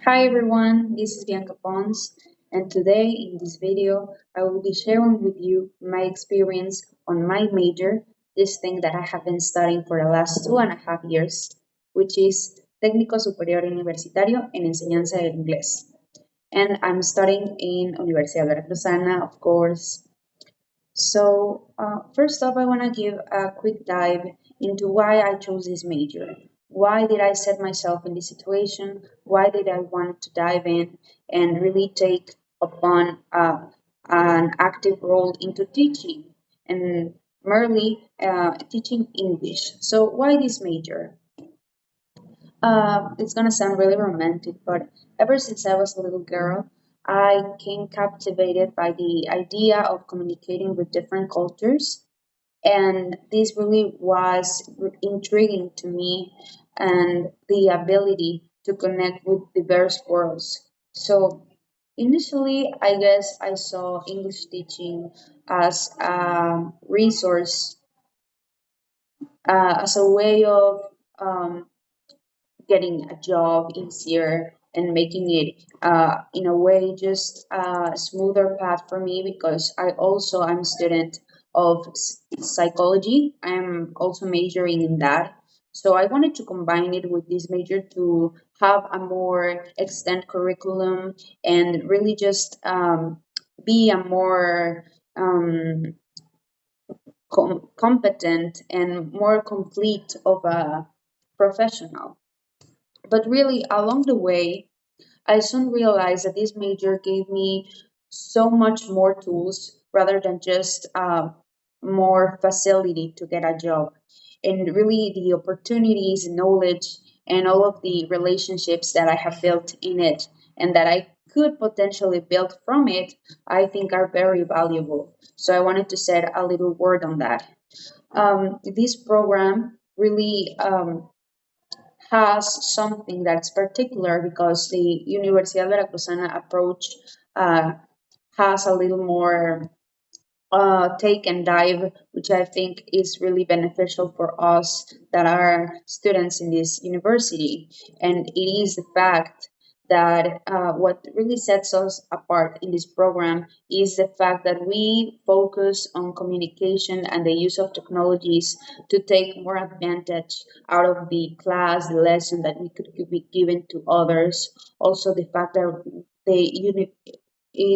Hi everyone, this is Bianca Pons, and today in this video I will be sharing with you my experience on my major, this thing that I have been studying for the last 2.5 years, which is Técnico Superior Universitario en Enseñanza del Inglés. And I'm studying in Universidad Veracruzana, of course. So, first off, I want to give a quick dive into why I chose this major. Why did I set myself in this situation? Why did I want to dive in and really take upon an active role into teaching and merely teaching English? So, why this major? It's gonna sound really romantic, but ever since I was a little girl, I came captivated by the idea of communicating with different cultures, and this really was intriguing to me, and the ability to connect with diverse worlds. So initially, I guess I saw English teaching as a resource, as a way of um, getting a job easier and making it in a way just a smoother path for me because I'm a student of psychology. I'm also majoring in that. So I wanted to combine it with this major to have a more extended curriculum and really just be a more competent and more complete of a professional. But really, along the way, I soon realized that this major gave me so much more tools rather than just more facility to get a job. And really, the opportunities, knowledge, and all of the relationships that I have built in it and that I could potentially build from it, I think are very valuable. So I wanted to set a little word on that. This program really has something that's particular because the Universidad Veracruzana approach uh, has a little more take and dive, which I think is really beneficial for us that are students in this university. And it is the fact that what really sets us apart in this program is the fact that we focus on communication and the use of technologies to take more advantage out of the class, the lesson that we could be given to others. Also, the fact that the the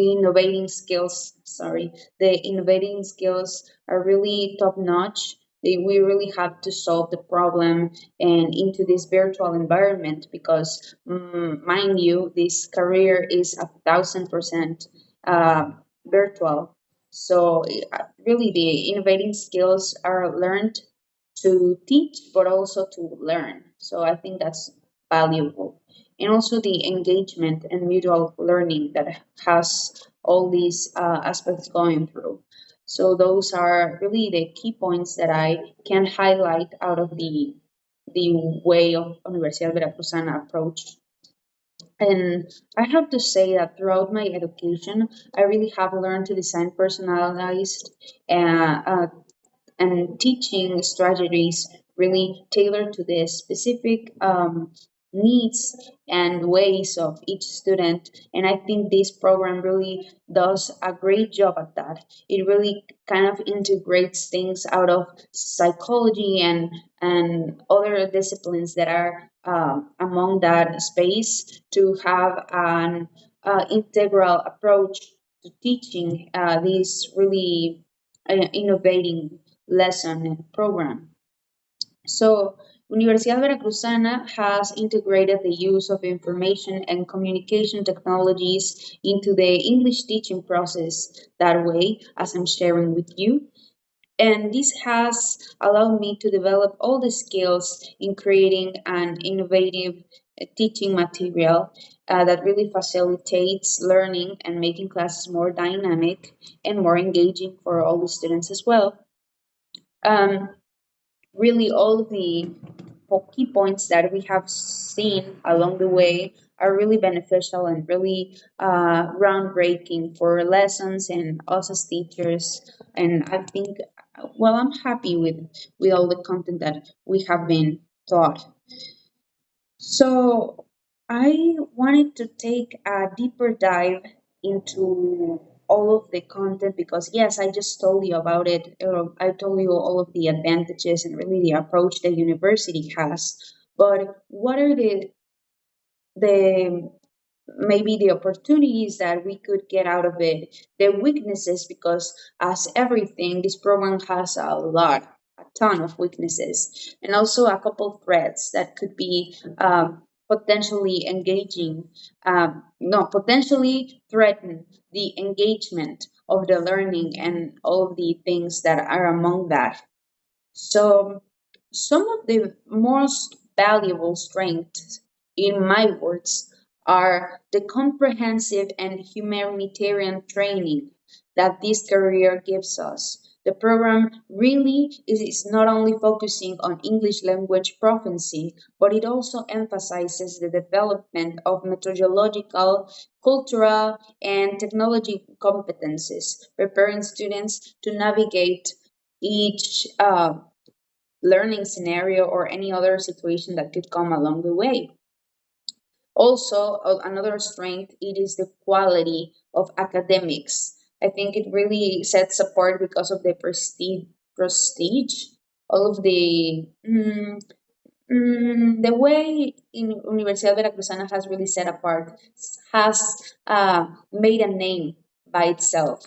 innovating skills are really top notch. We really have to solve the problem and into this virtual environment because mind you, this career is 1,000% virtual. So really the innovating skills are learned to teach but also to learn. So I think that's valuable. And also the engagement and mutual learning that has all these aspects going through. So those are really the key points that I can highlight out of the way of Universidad Veracruzana approach. And I have to say that throughout my education, I really have learned to design personalized and teaching strategies really tailored to the specific needs and ways of each student. And I think this program really does a great job at that. It really kind of integrates things out of psychology and other disciplines that are among that space to have an integral approach to teaching these really innovating lesson and program. So, Universidad Veracruzana has integrated the use of information and communication technologies into the English teaching process that way, as I'm sharing with you. And this has allowed me to develop all the skills in creating an innovative teaching material that really facilitates learning and making classes more dynamic and more engaging for all the students as well. Um, Really all the key points that we have seen along the way are really beneficial and really groundbreaking for lessons and us as teachers. And I think, well, I'm happy with all the content that we have been taught. So I wanted to take a deeper dive into all of the content because, yes, I just told you about it. I told you all of the advantages and really the approach the university has. But what are the maybe the opportunities that we could get out of it, the weaknesses, because as everything, this program has a ton of weaknesses, and also a couple threats that could be potentially engaging, no, potentially threaten the engagement of the learning and all of the things that are among that. So, some of the most valuable strengths, in my words, are the comprehensive and humanitarian training that this career gives us. The program really is not only focusing on English language proficiency, but it also emphasizes the development of methodological, cultural, and technology competencies, preparing students to navigate each learning scenario or any other situation that could come along the way. Also, another strength it is the quality of academics. I think it really sets apart because of the prestige, all of the way in Universidad Veracruzana has really set apart, has made a name by itself.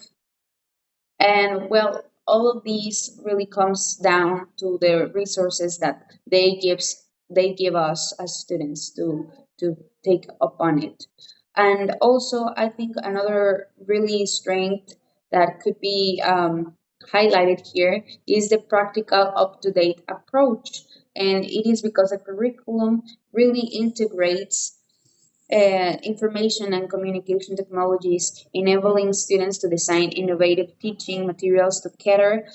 And well, all of these really comes down to the resources that they give us as students to take upon it. And also, I think another really strength that could be highlighted here is the practical, up to date approach. And it is because the curriculum really integrates information and communication technologies, enabling students to design innovative teaching materials to cater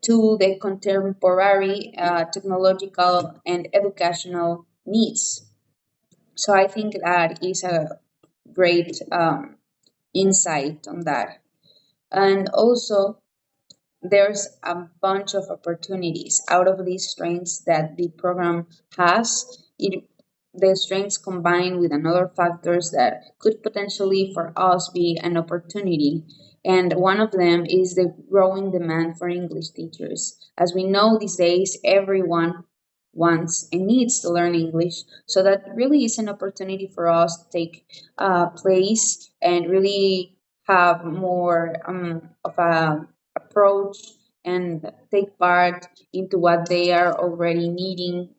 to the contemporary technological and educational needs. So I think that is a great insight on that. And also, there's a bunch of opportunities out of these strengths that the program has. It the strengths combined with another factors that could potentially for us be an opportunity. And one of them is the growing demand for English teachers. As we know these days, everyone wants and needs to learn English. So that really is an opportunity for us to take place and really have more of a approach and take part into what they are already needing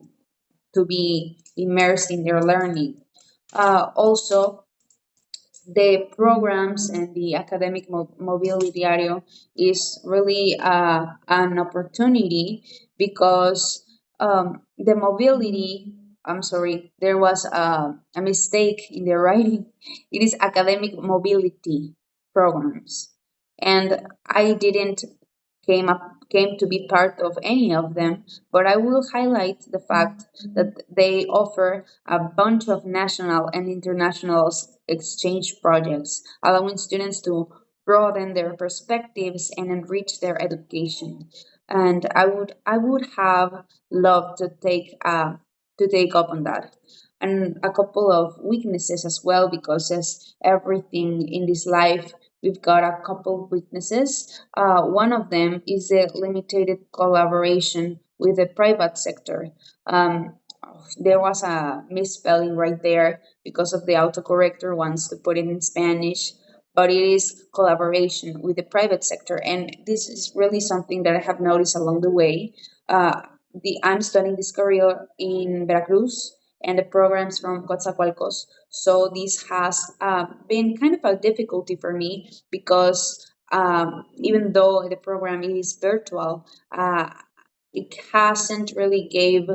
to be immersed in their learning. Also, the programs and the academic mobility area is really an opportunity because the mobility, I'm sorry, there was a mistake in the writing. It is academic mobility programs. And I didn't came to be part of any of them, but I will highlight the fact that they offer a bunch of national and international exchange projects, allowing students to broaden their perspectives and enrich their education. And I would have loved to take up on that. And a couple of weaknesses as well, because as everything in this life, we've got a couple of weaknesses. One of them is the limited collaboration with the private sector. Um, there was a misspelling right there because of the autocorrector wants to put it in Spanish, but it is collaboration with the private sector, and this is really something that I have noticed along the way. I'm studying this career in Veracruz, and the programs from Coatzacoalcos. So this has been kind of a difficulty for me because even though the program is virtual, it hasn't really gave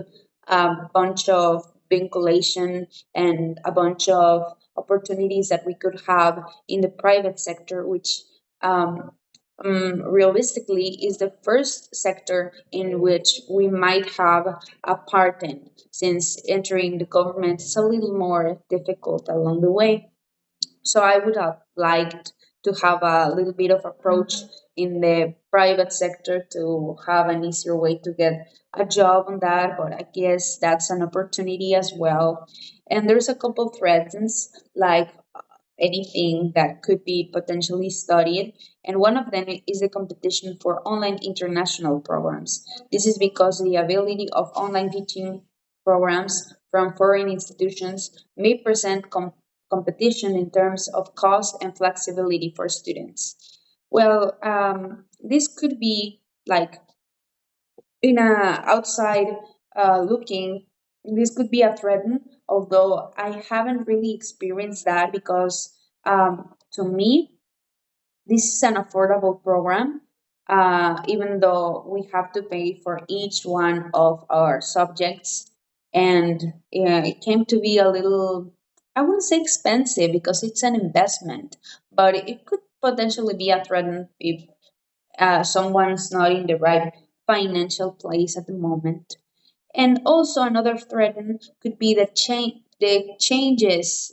a bunch of vinculation and a bunch of opportunities that we could have in the private sector, which um, realistically is the first sector in which we might have a part in, since entering the government is a little more difficult along the way. So I would have liked to have a little bit of approach in the private sector to have an easier way to get a job on that. But I guess that's an opportunity as well. And there's a couple threads like anything that could be potentially studied. And one of them is the competition for online international programs. This is because the ability of online teaching programs from foreign institutions may present competition in terms of cost and flexibility for students. Well, this could be like in a outside looking, this could be a threat, although I haven't really experienced that because to me this is an affordable program, even though we have to pay for each one of our subjects. And it came to be a little, I wouldn't say expensive because it's an investment, but it could potentially be a threat if someone's not in the right financial place at the moment. And also another threat could be the chances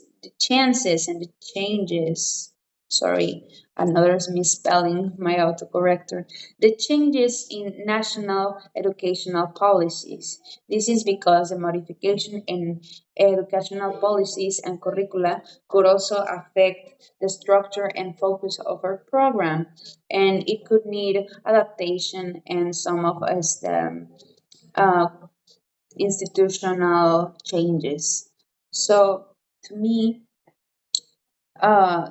and the changes. Sorry, another misspelling, my autocorrector. The changes in national educational policies. This is because the modification in educational policies and curricula could also affect the structure and focus of our program, and it could need adaptation and some of us uh, institutional changes. So to me, uh,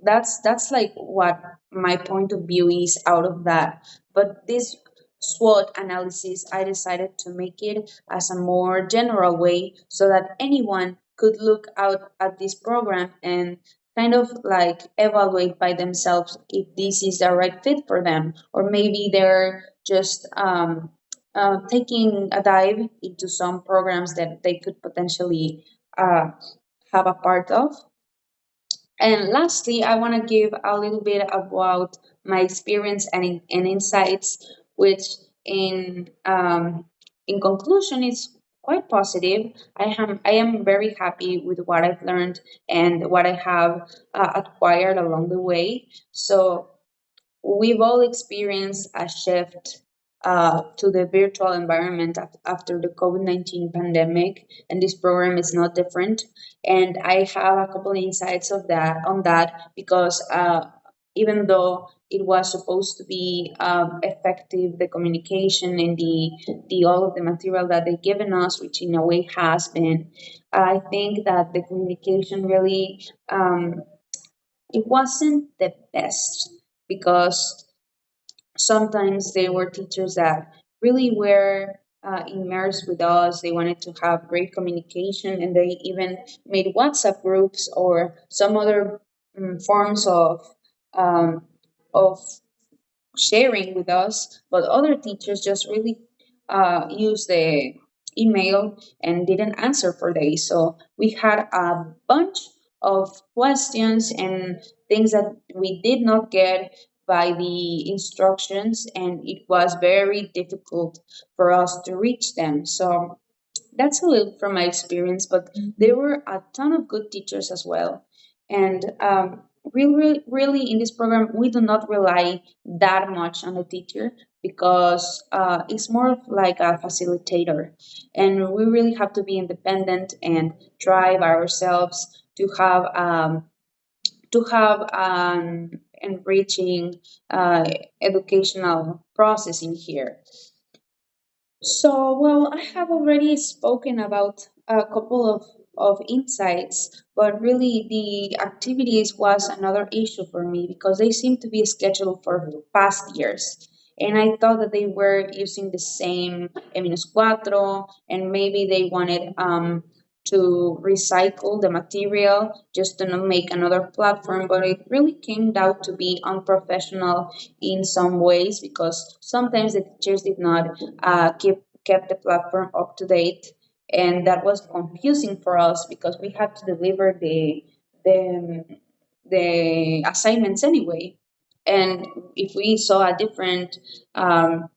that's like what my point of view is out of that. But this SWOT analysis, I decided to make it as a more general way so that anyone could look out at this program and kind of like evaluate by themselves if this is the right fit for them, or maybe they're just taking a dive into some programs that they could potentially uh, have a part of. And lastly, I want to give a little bit about my experience and insights, which in conclusion is quite positive. I am very happy with what I've learned and what I have acquired along the way. So we've all experienced a shift to the virtual environment after the COVID 19 pandemic, and this program is not different. And I have a couple of insights of that on that because even though it was supposed to be effective, the communication and the all of the material that they've given us, which in a way has been, I think that the communication really it wasn't the best because sometimes they were teachers that really were immersed with us. They wanted to have great communication, and they even made WhatsApp groups or some other forms um, of sharing with us, but other teachers just really used the email and didn't answer for days. So we had a bunch of questions and things that we did not get by the instructions, and it was very difficult for us to reach them. So that's a little from my experience, but there were a ton of good teachers as well. And really, in this program, we do not rely that much on the teacher because it's more of like a facilitator. And we really have to be independent and drive ourselves to have an enriching educational process in here. So, well, I have already spoken about a couple of insights, but really the activities was another issue for me because they seem to be scheduled for past years. And I thought that they were using the same M-4 and maybe they wanted to recycle the material just to not make another platform, but it really came out to be unprofessional in some ways because sometimes the teachers did not kept the platform up to date, and that was confusing for us because we had to deliver the the assignments anyway. And if we saw um,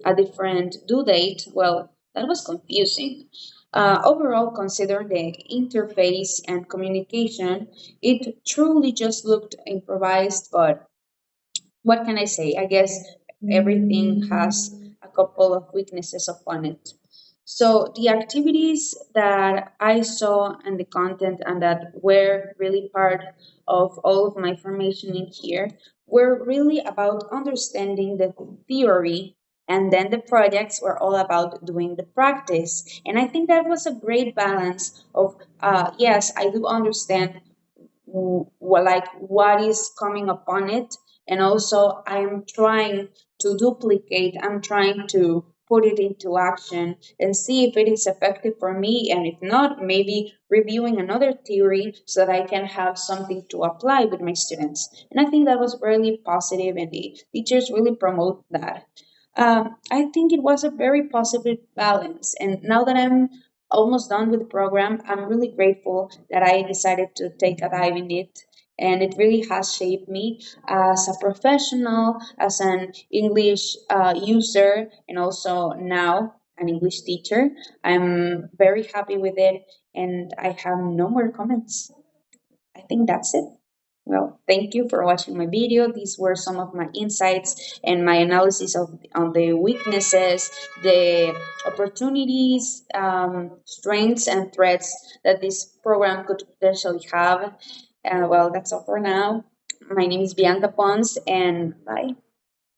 a different due date, well, that was confusing. Overall, consider the interface and communication. It truly just looked improvised, but what can I say? I guess everything has a couple of weaknesses upon it. So the activities that I saw and the content and that were really part of all of my formation in here were really about understanding the theory, and then the projects were all about doing the practice. And I think that was a great balance of yes, I do understand like what is coming upon it, and also I'm trying to duplicate, I'm trying to put it into action and see if it is effective for me, and if not, maybe reviewing another theory so that I can have something to apply with my students. And I think that was really positive, and the teachers really promote that. I think it was a very positive balance. And now that I'm almost done with the program, I'm really grateful that I decided to take a dive in it. And it really has shaped me as a professional, as an English user, and also now an English teacher. I'm very happy with it, and I have no more comments. I think that's it. Well, thank you for watching my video. These were some of my insights and my analysis of on the weaknesses, the opportunities, strengths, and threats that this program could potentially have. Well, that's all for now. My name is Bianca Pons, and bye.